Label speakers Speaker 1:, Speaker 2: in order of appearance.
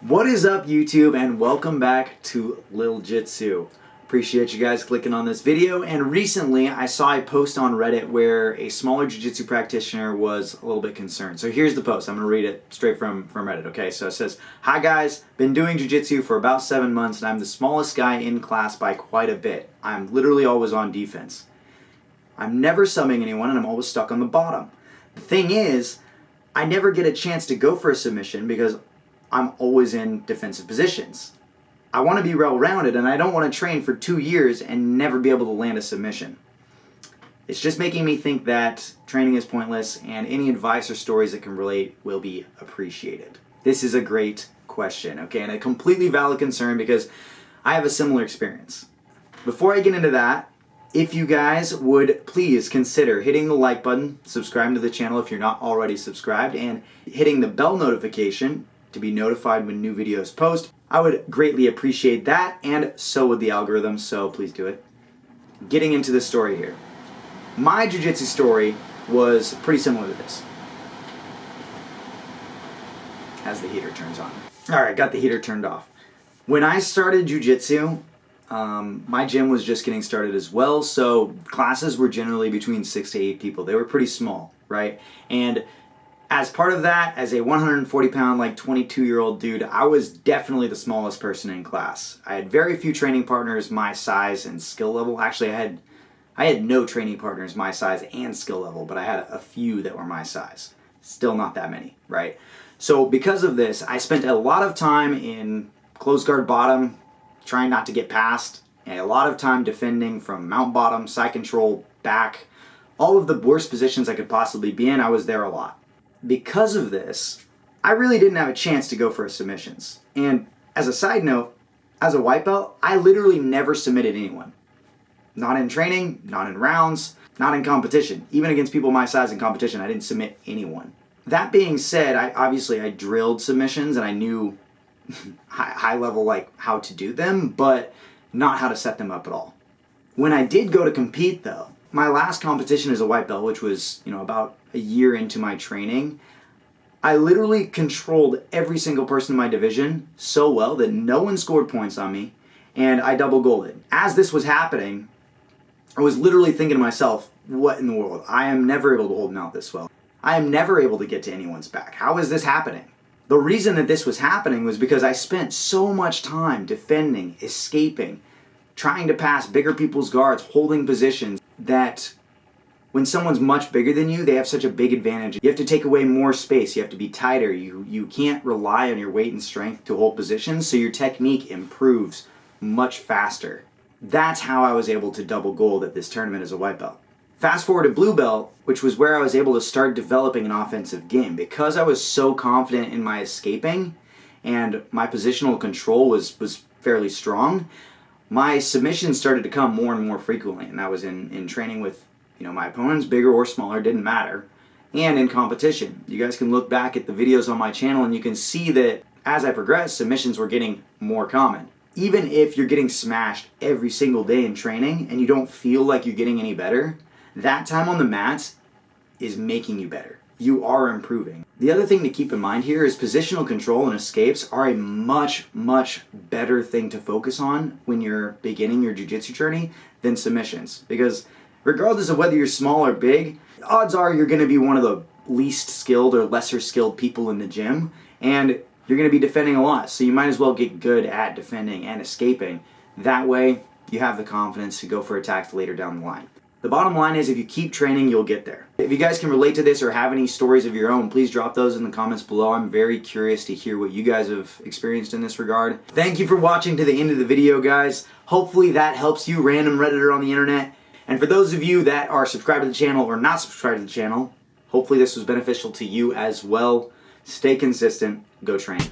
Speaker 1: What is up, YouTube, and welcome back to Lil Jitsu. Appreciate you guys clicking on this video. And recently I saw a post on Reddit where a smaller jiu-jitsu practitioner was a little bit concerned. So here's the post. I'm gonna read it straight from Reddit. Okay, so it says, "Hi guys, been doing jiu-jitsu for about 7 months and I'm the smallest guy in class by quite a bit. I'm literally always on defense. I'm never subbing anyone and I'm always stuck on the bottom. The thing is, I never get a chance to go for a submission because I'm always in defensive positions. I want to be well-rounded and I don't want to train for 2 years and never be able to land a submission. It's just making me think that training is pointless and any advice or stories that can relate will be appreciated." This is a great question, okay, and a completely valid concern because I have a similar experience. Before I get into that, if you guys would please consider hitting the like button, subscribing to the channel if you're not already subscribed, and hitting the bell notification to be notified when new videos post. I would greatly appreciate that, and so would the algorithm, so please do it. Getting into the story here. My jiu-jitsu story was pretty similar to this. As the heater turns on. Alright, got the heater turned off. When I started jiu-jitsu, my gym was just getting started as well, so classes were generally between 6 to 8 people. They were pretty small, right? And as part of that, as a 140-pound, like 22-year-old dude, I was definitely the smallest person in class. I had very few training partners my size and skill level. Actually, I had no training partners my size and skill level, but I had a few that were my size. Still not that many, right? So because of this, I spent a lot of time in closed guard bottom, trying not to get past, and a lot of time defending from mount bottom, side control, back, all of the worst positions I could possibly be in. I was there a lot. Because of this, I really didn't have a chance to go for submissions. And as a side note, as a white belt, I literally never submitted anyone. Not in training, not in rounds, not in competition. Even against people my size in competition, I didn't submit anyone. That being said, I drilled submissions and I knew high level like how to do them, but not how to set them up at all. When I did go to compete though, my last competition as a white belt, which was, about a year into my training, I literally controlled every single person in my division so well that no one scored points on me, and I double golded. As this was happening, I was literally thinking to myself, what in the world? I am never able to hold mount this well. I am never able to get to anyone's back. How is this happening? The reason that this was happening was because I spent so much time defending, escaping, trying to pass bigger people's guards, holding positions, that when someone's much bigger than you, they have such a big advantage. You have to take away more space. You have to be tighter. You can't rely on your weight and strength to hold positions, so your technique improves much faster. That's how I was able to double gold at this tournament as a white belt. Fast forward to blue belt, which was where I was able to start developing an offensive game. Because I was so confident in my escaping and my positional control was fairly strong, my submissions started to come more and more frequently, and that was in training with my opponents, bigger or smaller, didn't matter, and in competition. You guys can look back at the videos on my channel and you can see that as I progressed, submissions were getting more common. Even if you're getting smashed every single day in training and you don't feel like you're getting any better, that time on the mats is making you better. You are improving. The other thing to keep in mind here is positional control and escapes are a much, much better thing to focus on when you're beginning your jiu-jitsu journey than submissions. Because regardless of whether you're small or big, odds are you're going to be one of the least skilled or lesser skilled people in the gym, and you're going to be defending a lot. So you might as well get good at defending and escaping. That way, you have the confidence to go for attacks later down the line. The bottom line is if you keep training, you'll get there. If you guys can relate to this or have any stories of your own, please drop those in the comments below. I'm very curious to hear what you guys have experienced in this regard. Thank you for watching to the end of the video, guys. Hopefully that helps you, random Redditor on the internet. And for those of you that are subscribed to the channel or not subscribed to the channel, hopefully this was beneficial to you as well. Stay consistent. Go train.